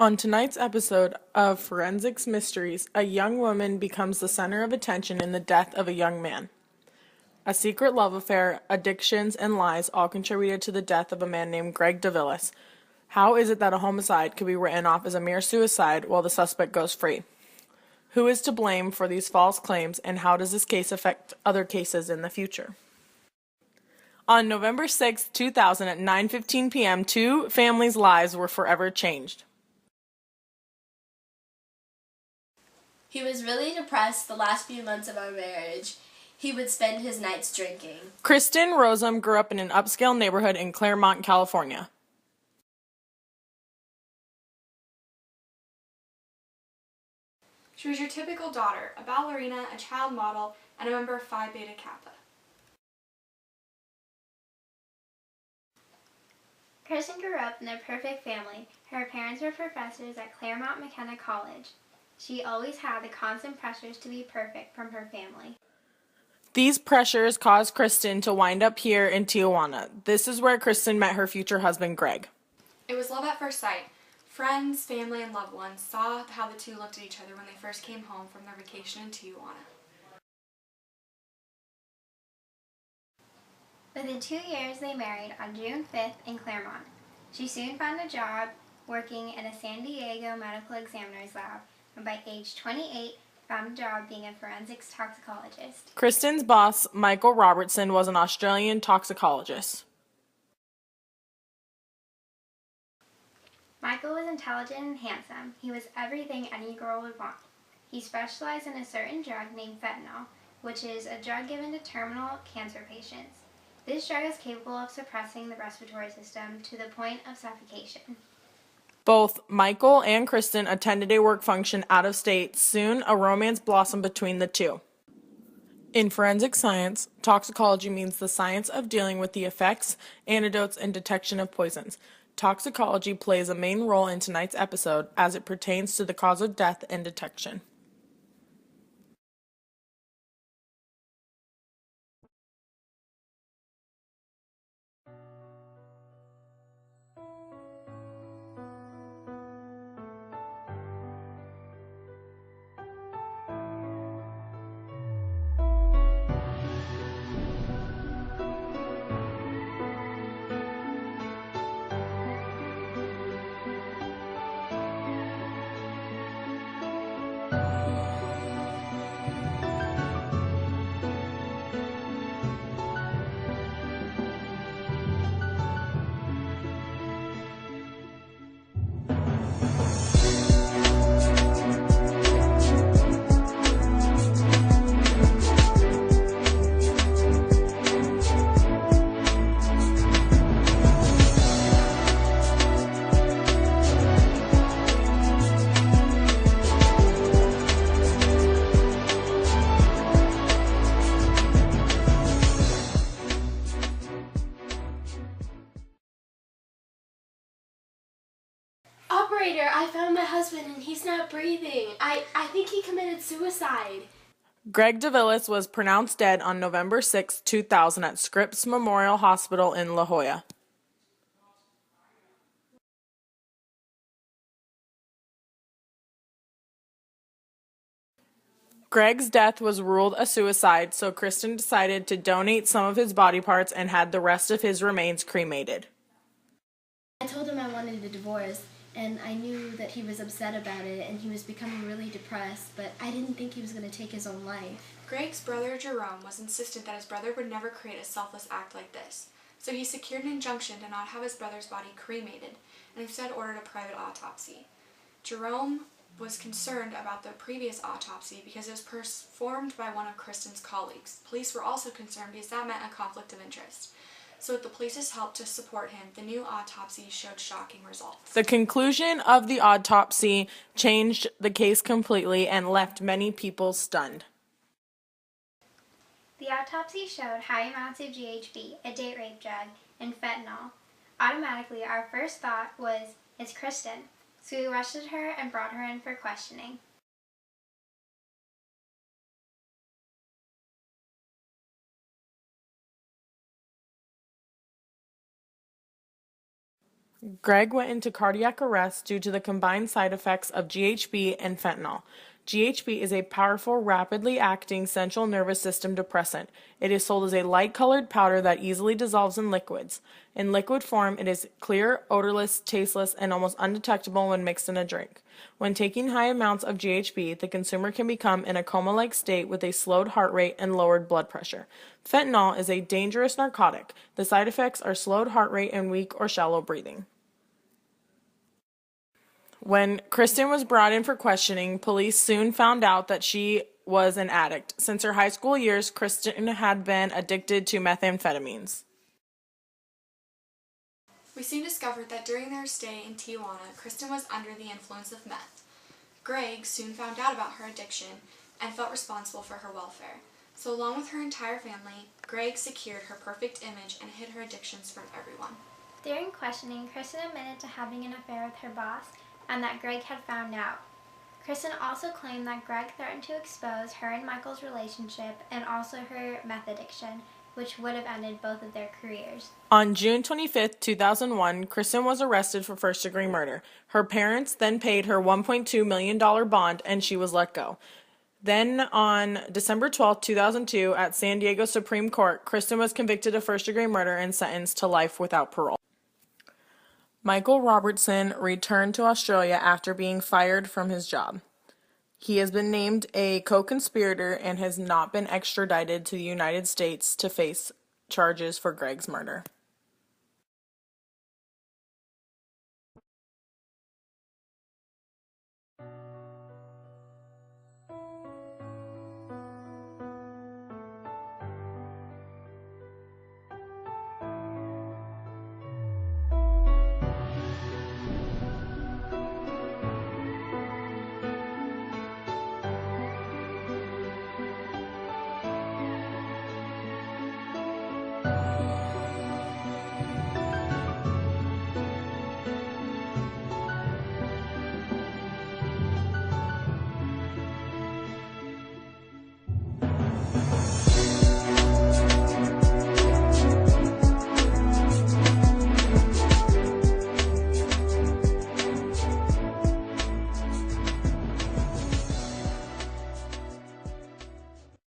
On tonight's episode of Forensics Mysteries, a young woman becomes the center of attention in the death of a young man. A secret love affair, addictions, and lies all contributed to the death of a man named Greg DeVillis. How is it that a homicide could be written off as a mere suicide while the suspect goes free? Who is to blame for these false claims, and how does this case affect other cases in the future? On November 6, 2000 at 9:15 p.m., two families' lives were forever changed. He was really depressed the last few months of our marriage. He would spend his nights drinking. Kristen Rosum grew up in an upscale neighborhood in Claremont, California. She was your typical daughter, a ballerina, a child model, and a member of Phi Beta Kappa. Kristen grew up in a perfect family. Her parents were professors at Claremont McKenna College. She always had the constant pressures to be perfect from her family. These pressures caused Kristen to wind up here in Tijuana. This is where Kristen met her future husband, Greg. It was love at first sight. Friends, family, and loved ones saw how the two looked at each other when they first came home from their vacation in Tijuana. Within 2 years, they married on June 5th in Claremont. She soon found a job working in a San Diego medical examiner's lab, and by age 28, found a job being a forensics toxicologist. Kristen's boss, Michael Robertson, was an Australian toxicologist. Michael was intelligent and handsome. He was everything any girl would want. He specialized in a certain drug named fentanyl, which is a drug given to terminal cancer patients. This drug is capable of suppressing the respiratory system to the point of suffocation. Both Michael and Kristen attended a work function out of state. Soon, a romance blossomed between the two. In forensic science, toxicology means the science of dealing with the effects, antidotes, and detection of poisons. Toxicology plays a main role in tonight's episode as it pertains to the cause of death and detection. Operator, I found my husband and he's not breathing. I think he committed suicide. Greg DeVillis was pronounced dead on November 6, 2000 at Scripps Memorial Hospital in La Jolla. Greg's death was ruled a suicide, so Kristen decided to donate some of his body parts and had the rest of his remains cremated. I told him I wanted a divorce, and I knew that he was upset about it and he was becoming really depressed, but I didn't think he was going to take his own life. Greg's brother, Jerome, was insistent that his brother would never create a selfless act like this, so he secured an injunction to not have his brother's body cremated and instead ordered a private autopsy. Jerome was concerned about the previous autopsy because it was performed by one of Kristen's colleagues. Police were also concerned because that meant a conflict of interest. So with the police's help to support him, the new autopsy showed shocking results. The conclusion of the autopsy changed the case completely and left many people stunned. The autopsy showed high amounts of GHB, a date rape drug, and fentanyl. Automatically, our first thought was, it's Kristen, so we rushed her and brought her in for questioning. Greg went into cardiac arrest due to the combined side effects of GHB and fentanyl. GHB is a powerful, rapidly acting central nervous system depressant. It is sold as a light-colored powder that easily dissolves in liquids. In liquid form, it is clear, odorless, tasteless, and almost undetectable when mixed in a drink. When taking high amounts of GHB, the consumer can become in a coma-like state with a slowed heart rate and lowered blood pressure. Fentanyl is a dangerous narcotic. The side effects are slowed heart rate and weak or shallow breathing. When Kristen was brought in for questioning, police soon found out that she was an addict. Since her high school years, Kristen had been addicted to methamphetamines. We soon discovered that during their stay in Tijuana, Kristen was under the influence of meth. Greg soon found out about her addiction and felt responsible for her welfare. So along with her entire family, Greg secured her perfect image and hid her addictions from everyone. During questioning, Kristen admitted to having an affair with her boss and that Greg had found out. Kristen also claimed that Greg threatened to expose her and Michael's relationship and also her meth addiction, which would have ended both of their careers. On June 25, 2001, Kristen was arrested for first-degree murder. Her parents then paid her $1.2 million bond and she was let go. Then on December 12, 2002, at San Diego Supreme Court, Kristen was convicted of first-degree murder and sentenced to life without parole. Michael Robertson returned to Australia after being fired from his job. He has been named a co-conspirator and has not been extradited to the United States to face charges for Greg's murder.